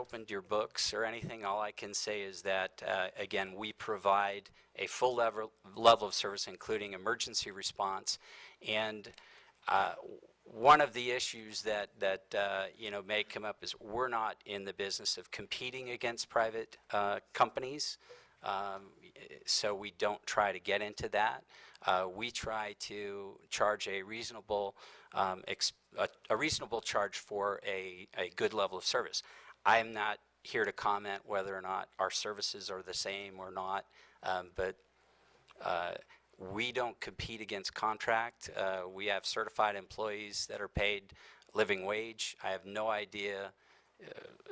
opened your books or anything. All I can say is that, again, we provide a full level of service, including emergency response. And one of the issues that may come up is we're not in the business of competing against private companies, so we don't try to get into that. We try to charge a reasonable charge for a good level of service. I'm not here to comment whether or not our services are the same or not, but we don't compete against contract. We have certified employees that are paid living wage. I have no idea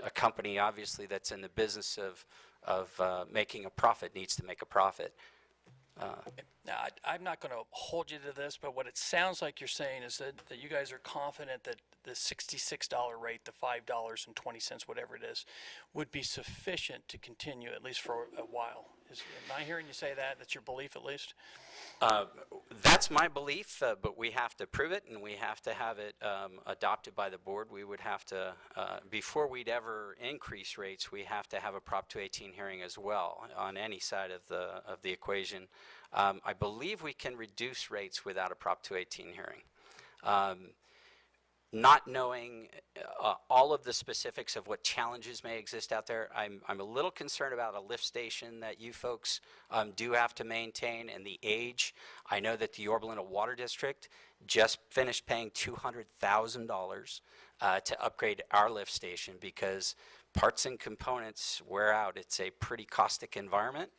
a company, obviously, that's in the business of making a profit needs to make a profit. Now, I'm not going to hold you to this, but what it sounds like you're saying is that you guys are confident that the $66 rate, the $5.20, whatever it is, would be sufficient to continue at least for a while. Am I hearing you say that? That's your belief, at least? That's my belief, but we have to prove it, and we have to have it adopted by the board. We would have to, before we'd ever increase rates, we have to have a Prop 218 hearing as well on any side of the equation. I believe we can reduce rates without a Prop 218 hearing. Not knowing all of the specifics of what challenges may exist out there, I'm a little concerned about a lift station that you folks do have to maintain and the age. I know that the Yorba Linda Water District just finished paying $200,000 to upgrade our lift station because parts and components wear out. It's a pretty caustic environment.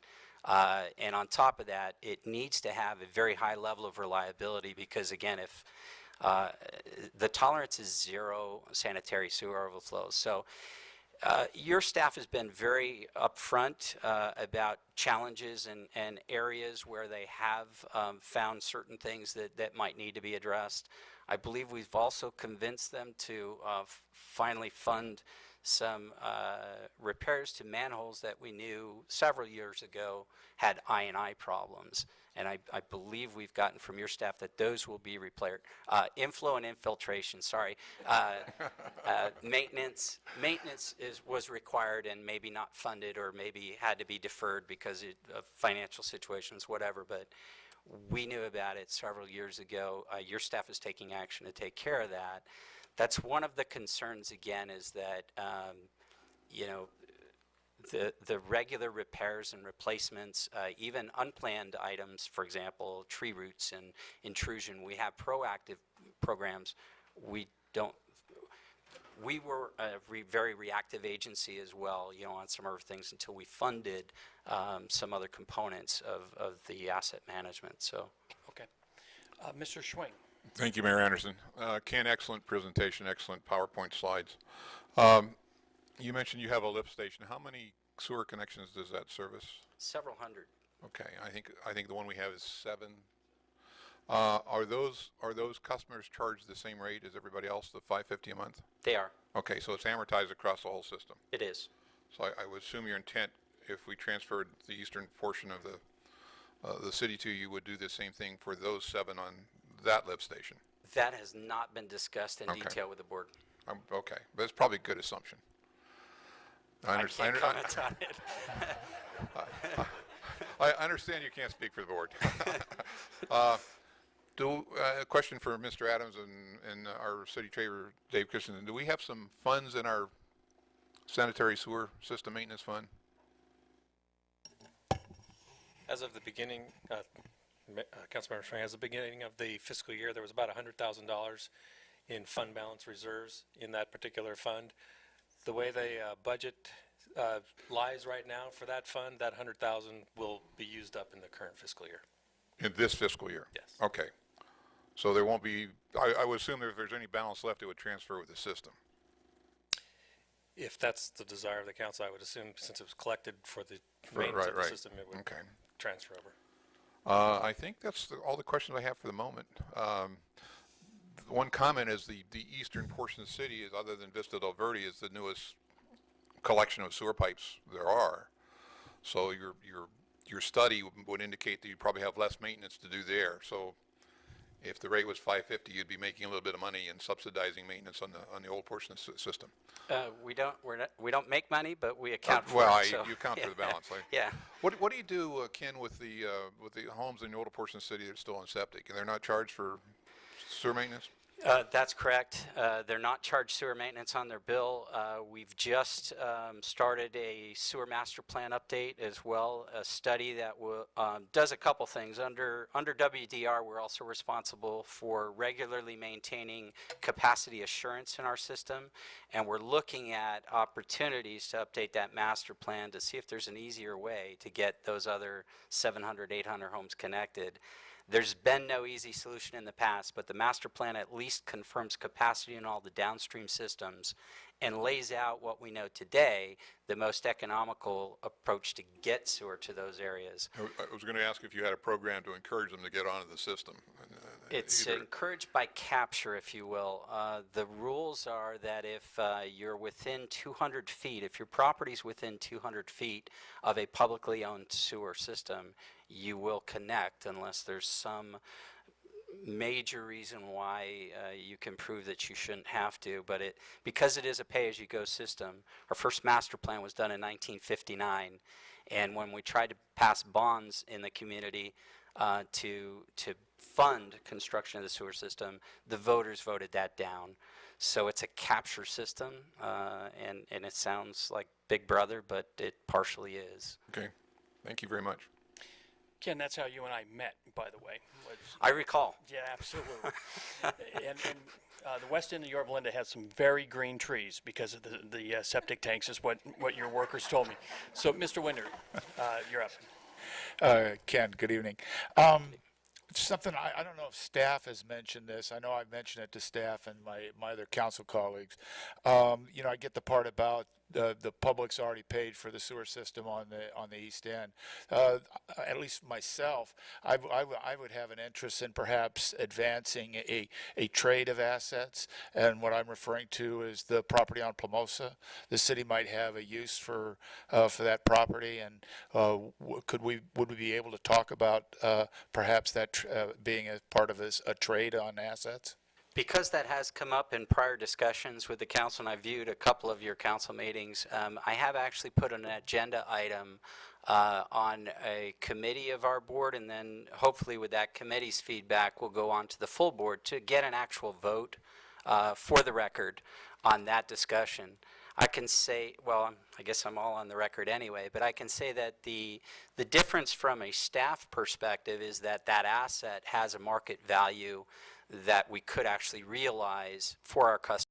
And on top of that, it needs to have a very high level of reliability because, again, if the tolerance is zero sanitary sewer overflows. So your staff has been very upfront about challenges and areas where they have found certain things that might need to be addressed. I believe we've also convinced them to finally fund some repairs to manholes that we knew several years ago had I&I problems. And I believe we've gotten from your staff that those will be repaired. Inflow and infiltration, sorry. Maintenance was required and maybe not funded or maybe had to be deferred because of financial situations, whatever. But we knew about it several years ago. Your staff is taking action to take care of that. That's one of the concerns, again, is that, the regular repairs and replacements, even unplanned items, for example, tree roots and intrusion, we have proactive programs. We were a very reactive agency as well, on some other things until we funded some other components of the asset management. So, okay, Mr. Schwing. Thank you, Mayor Anderson. Ken, excellent presentation, excellent PowerPoint slides. You mentioned you have a lift station. How many sewer connections does that service? Several hundred. Okay, I think the one we have is 7. Are those customers charged the same rate as everybody else, the $5.50 a month? They are. Okay, so it's amortized across the whole system. It is. So I would assume your intent, if we transferred the eastern portion of the city to you, would do the same thing for those 7 on that lift station. That has not been discussed in detail with the board. Okay, but it's probably a good assumption. I can't comment on it. I understand you can't speak for the board. A question for Mr. Adams and our city treasurer, Dave Christensen. Do we have some funds in our sanitary sewer system maintenance fund? As of the beginning, Councilmember Schwing, as of the beginning of the fiscal year, there was about $100,000 in fund balance reserves in that particular fund. The way the budget lies right now for that fund, that $100,000 will be used up in the current fiscal year. In this fiscal year? Yes. Okay. So there won't be, I would assume that if there's any balance left, it would transfer with the system. If that's the desire of the council, I would assume since it was collected for the maintenance of the system, it would transfer over. I think that's all the questions I have for the moment. One comment is the eastern portion of the city is, other than Vista del Verde, is the newest collection of sewer pipes there are. So your study would indicate that you probably have less maintenance to do there. So If the rate was $5.50, you'd be making a little bit of money and subsidizing maintenance on the old portion of the system. We don't make money, but we account for Well, it. So. you account for the balance. Like, Yeah. What do you do, Ken, with the homes in the older portion of the city that are still on septic, and they're not charged for sewer maintenance? That's correct. They're not charged sewer maintenance on their bill. We've just started a sewer master plan update as well, a study that does a couple things. Under WDR, we're also responsible for regularly maintaining capacity assurance in our system, and we're looking at opportunities to update that master plan to see if there's an easier way to get those other 700, 800 homes connected. There's been no easy solution in the past, but the master plan at least confirms capacity in all the downstream systems and lays out what we know today, the most economical approach to get sewer to those areas. I was going to ask if you had a program to encourage them to get onto the system. It's encouraged by capture, if you will. The rules are that if you're within 200 feet, if your property's within 200 feet of a publicly owned sewer system, you will connect unless there's some major reason why you can prove that you shouldn't have to. But because it is a pay-as-you-go system, our first master plan was done in 1959, and when we tried to pass bonds in the community to fund construction of the sewer system, the voters voted that down. So it's a capture system, and it sounds like Big Brother, but it partially is. Okay, thank you very much. Ken, that's how you and I met, by the way. I recall. Yeah, absolutely. and the west end of Yorba Linda has some very green trees because of the septic tanks, is what your workers told me. So, Mr. Winder, you're up. Ken, good evening. Something, I don't know if staff has mentioned this. I know I've mentioned it to staff and my other council colleagues. I get the part about the public's already paid for the sewer system on the east end. At least myself, I would have an interest in perhaps advancing a trade of assets, and what I'm referring to is the property on Plamosa. The city might have a use for that property, and would we be able to talk about perhaps that being a part of a trade on assets? Because that has come up in prior discussions with the council, and I viewed a couple of your council meetings, I have actually put an agenda item on a committee of our board, and then hopefully with that committee's feedback, we'll go on to the full board to get an actual vote for the record on that discussion. I can say, well, I guess I'm all on the record anyway, but I can say that the difference from a staff perspective is that asset has a market value that we could actually realize for our customers.